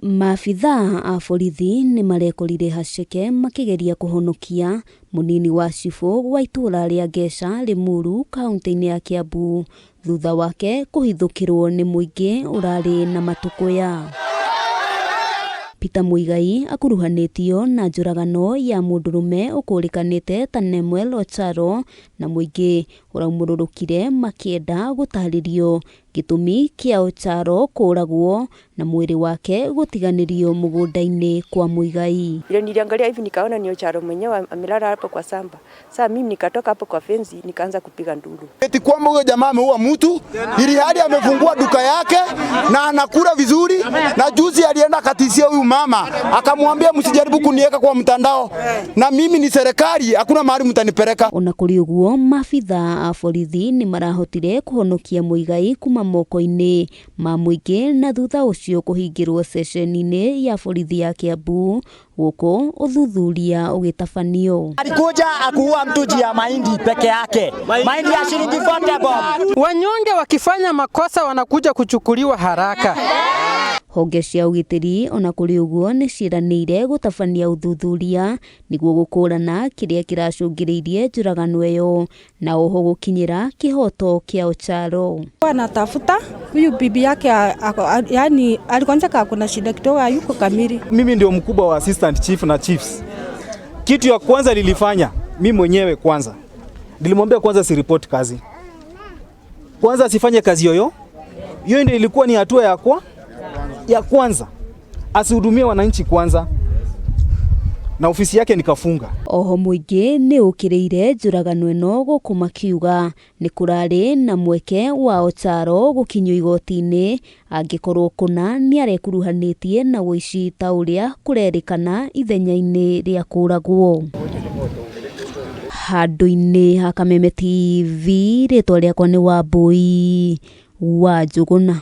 Maabithaa a borithi ni marekorire haceke makigeria kuhonokia munini wa cibũ wa itũra ria Ngeca Limuru kaunti-ini ya Kiambu thutha wake kuhithukirwo ni muingi urari na matukuya. Peter Muigai akuruhanitio na njuragano ya mundurume ukurikanite ta Nemuel Ocharo na muingi uraumururukire makienda gutaririo gitumi kia Ocharo kuragwo na mwiri wake gutiganirio mugunda-ini kwa Muigai. Ile niliangalia hivi nikaona ni Ocharo mwenyewe amelala hapo kwa samba. Sasa mimi nikatoka hapo kwa fence nikaanza kupiga nduru. Eti kwamba huyo jamaa ameua mtu ili hadi amefungua duka yake na anakula vizuri, na juzi alienda katisia huyu mama akamwambia msijaribu kuniweka kwa mtandao na mimi ni serikali, hakuna mahali mtanipeleka. Ona kuri uguo maabithaa a borithi ni marahotire kuhonokia Muigai kuma moko-ini ma muingi na thutha ucio kuhingirwo ceceni-ini ya borithi ya Kiambu guku uthuthuria ugitabanio. Alikuja akuua mtu juu ya mahindi peke yake, mahindi ya shilingi 40 bob. Wanyonge wakifanya makosa wanakuja kuchukuliwa haraka. Honge cia ugitiri ona kuri uguo ni ciranire gutabania uthuthuria niguo gukurana kiria kiracungiriirie njuragano iyo na oho gukinyira kihoto kia Ocharo. Anatafuta huyu bibi yake, yani alikonjeka kuna shida kidogo, hayuko kamili. Mimi ndio mkubwa wa assistant chief na chiefs. Kitu ya kwanza nilifanya mimi mwenyewe, kwanza nilimwambia kwanza si report kazi, kwanza asifanye kazi yoyo. Hiyo ndio ilikuwa ni hatua ya kwanza, asihudumie wananchi kwanza, na ofisi yake nikafunga. Oho muingi ni ukiriire njuragano ino guku makiuga ni kurari na mweke wa Ocharo gukinywo igoti-ini angikorwo kuna ni arekuruhanitie na wici ta uria kurerikana ithenya-ini ria kuragwo. Handu-ini ha Kameme TV, ritwa riakwa ni Wambui wa Njuguna.